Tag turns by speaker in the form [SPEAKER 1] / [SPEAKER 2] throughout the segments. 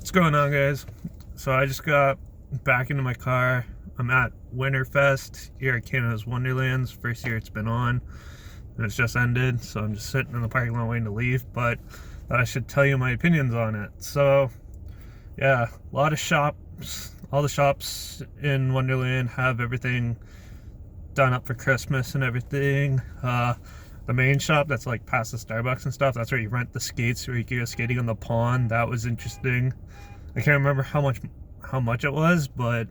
[SPEAKER 1] What's going on, guys? So I just got back into my car. I'm at Winterfest here at Canada's Wonderlands. First year it's been on, and it's just ended. So I'm just sitting in the parking lot waiting to leave. But I should tell you my opinions on it. So yeah, a lot of shops. All the shops in Wonderland have everything done up for Christmas and everything. The main shop that's like past the Starbucks and stuff, that's where you rent the skates, where you can go skating on the pond. That was interesting. I can't remember how much it was, but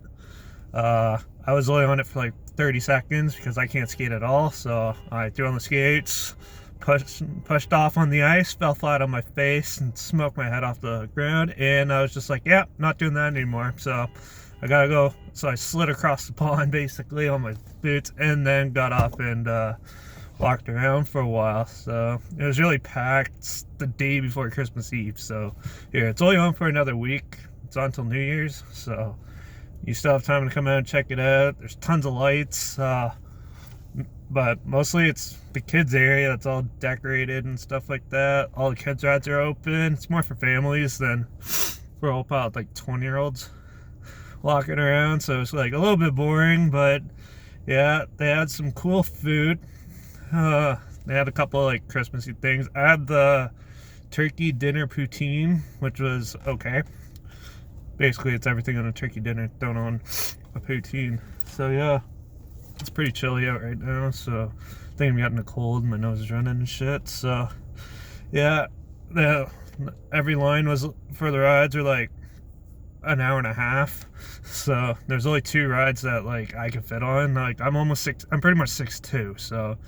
[SPEAKER 1] I was only on it for like 30 seconds because I can't skate at all. So I threw on the skates, pushed off on the ice, fell flat on my face, and smoked my head off the ground. And I was just like, yeah, not doing that anymore. So I gotta go. So I slid across the pond basically on my boots, and then got off and walked around for a while. So it was really packed the day before Christmas Eve. So here, it's only on for another week. It's on until New Year's, so you still have time to come out and check it out. There's tons of lights, but mostly it's the kids area that's all decorated and stuff like that. All the kids rides are open. It's more for families than for all about like 20-year-olds walking around, so it's like a little bit boring. But yeah, they had some cool food. They had a couple of like Christmassy things. I had the turkey dinner poutine, which was okay. Basically, it's everything on a turkey dinner thrown on a poutine. So yeah, it's pretty chilly out right now, so I think I'm getting a cold. My nose is running and shit. So yeah, every line was for the rides are like an hour and a half. So there's only 2 rides that like I can fit on. Like I'm pretty much 6'2", so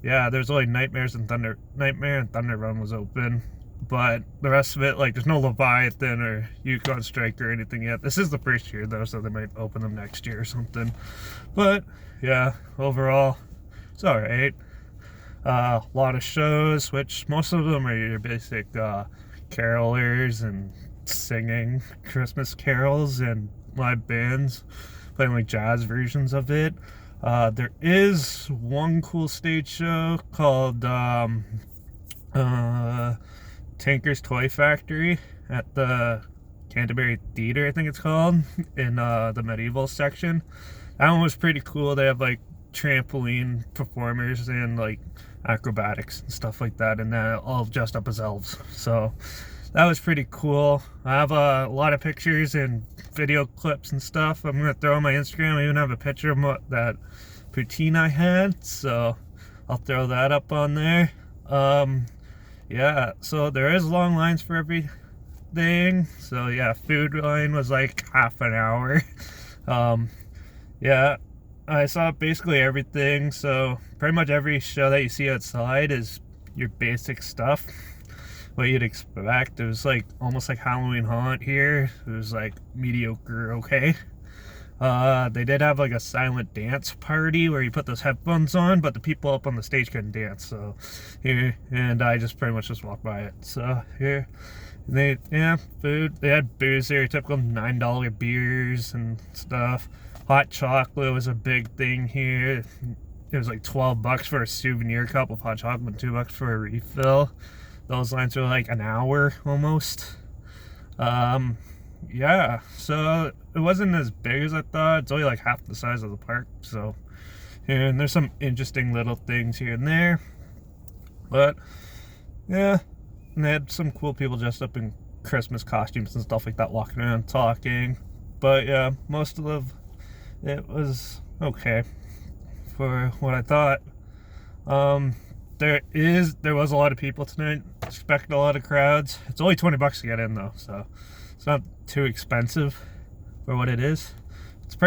[SPEAKER 1] yeah, there's only Nightmare and Thunder Run was open, but the rest of it, like, there's no Leviathan or Yukon Strike or anything yet. This is the first year though, so they might open them next year or something. But yeah, overall it's all right. A lot of shows, which most of them are your basic carolers and singing Christmas carols and live bands playing like jazz versions of it. There is one cool stage show called Tinker's Toy Factory at the Canterbury Theatre, I think it's called, in the medieval section. That one was pretty cool. They have like trampoline performers and like acrobatics and stuff like that, and they're all dressed up as elves. So that was pretty cool. I have a lot of pictures and video clips and stuff I'm gonna throw on my Instagram. I even have a picture of that poutine I had, so I'll throw that up on there. Yeah, so there is long lines for everything. So yeah, food line was like half an hour. Yeah, I saw basically everything. So pretty much every show that you see outside is your basic stuff, what you'd expect. It was like almost like Halloween Haunt here. It was like mediocre, okay. They did have like a silent dance party where you put those headphones on, but the people up on the stage couldn't dance. So here, and I just pretty much just walked by it. So here, food. They had booze there, typical $9 beers and stuff. Hot chocolate was a big thing here. It was like $12 for a souvenir cup of hot chocolate and $2 for a refill. Those lines were like an hour almost. Yeah, so it wasn't as big as I thought. It's only like half the size of the park. So, and there's some interesting little things here and there. But yeah, and they had some cool people dressed up in Christmas costumes and stuff like that walking around talking. But yeah, most of it was okay for what I thought. There was a lot of people tonight. Expect a lot of crowds. It's only $20 to get in though, so it's not too expensive for what it is. It's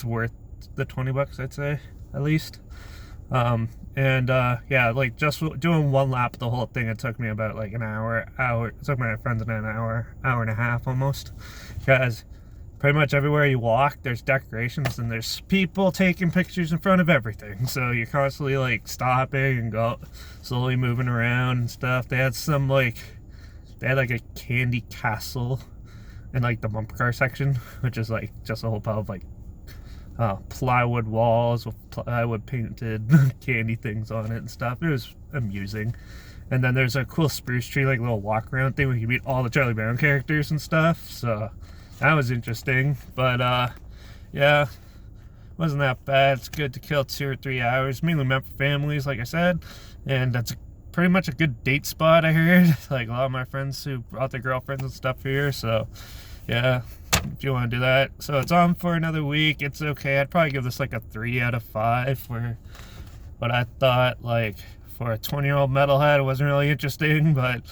[SPEAKER 1] worth the $20, I'd say, at least. Yeah, like just doing one lap the whole thing, it took me about like an hour. It took my friends an hour and a half almost, because pretty much everywhere you walk there's decorations and there's people taking pictures in front of everything, so you're constantly like stopping and slowly moving around and stuff. They had like a candy castle in like the bumper car section, which is like just a whole pile of like plywood walls with plywood painted candy things on it and stuff. It was amusing. And then there's a cool spruce tree, like little walk around thing where you meet all the Charlie Brown characters and stuff. So that was interesting. But yeah, wasn't that bad. It's good to kill 2 or 3 hours, mainly meant for families, like I said. And that's pretty much a good date spot, I heard. Like a lot of my friends who brought their girlfriends and stuff here. So yeah, if you want to do that. So it's on for another week. It's okay. I'd probably give this like a 3 out of 5 for what I thought. Like for a 20-year-old metalhead, it wasn't really interesting, but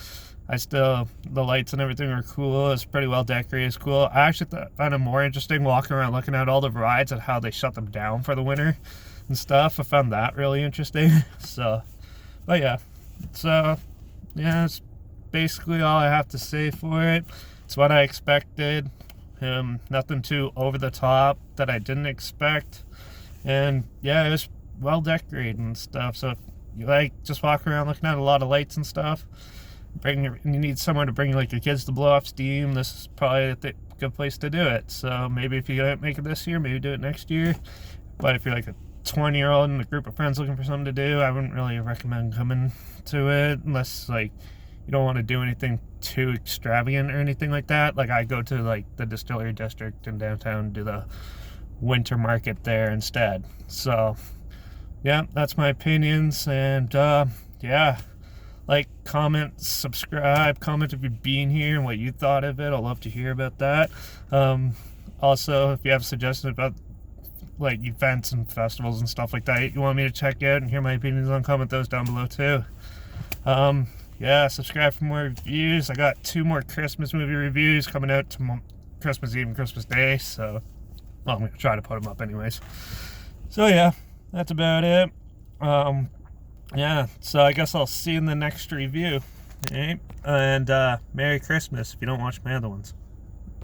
[SPEAKER 1] the lights and everything were cool. It's pretty well decorated. It's cool. I actually found it more interesting walking around looking at all the rides and how they shut them down for the winter and stuff. I found that really interesting. So, but yeah. So, yeah, it's basically all I have to say for it. It's what I expected. Nothing too over the top that I didn't expect. And yeah, it was well decorated and stuff. So if you like just walk around looking at a lot of lights and stuff, you need somewhere to bring like your kids to blow off steam, this is probably a good place to do it. So maybe if you don't make it this year, maybe do it next year. But if you're like a 20-year-old and a group of friends looking for something to do, I wouldn't really recommend coming to it unless like you don't want to do anything too extravagant or anything like that. Like I go to like the Distillery District in downtown and do the winter market there instead. So yeah, that's my opinions. And yeah, like, comment, subscribe, comment if you've been here and what you thought of it. I'd love to hear about that. Also, if you have suggestions about like events and festivals and stuff like that you want me to check out and hear my opinions on, comment those down below too. Yeah, subscribe for more reviews. I got 2 more Christmas movie reviews coming out to Christmas Eve and Christmas Day, so well, I'm gonna try to put them up anyways. So yeah, that's about it. Yeah, so I guess I'll see you in the next review. All right? And Merry Christmas if you don't watch my other ones.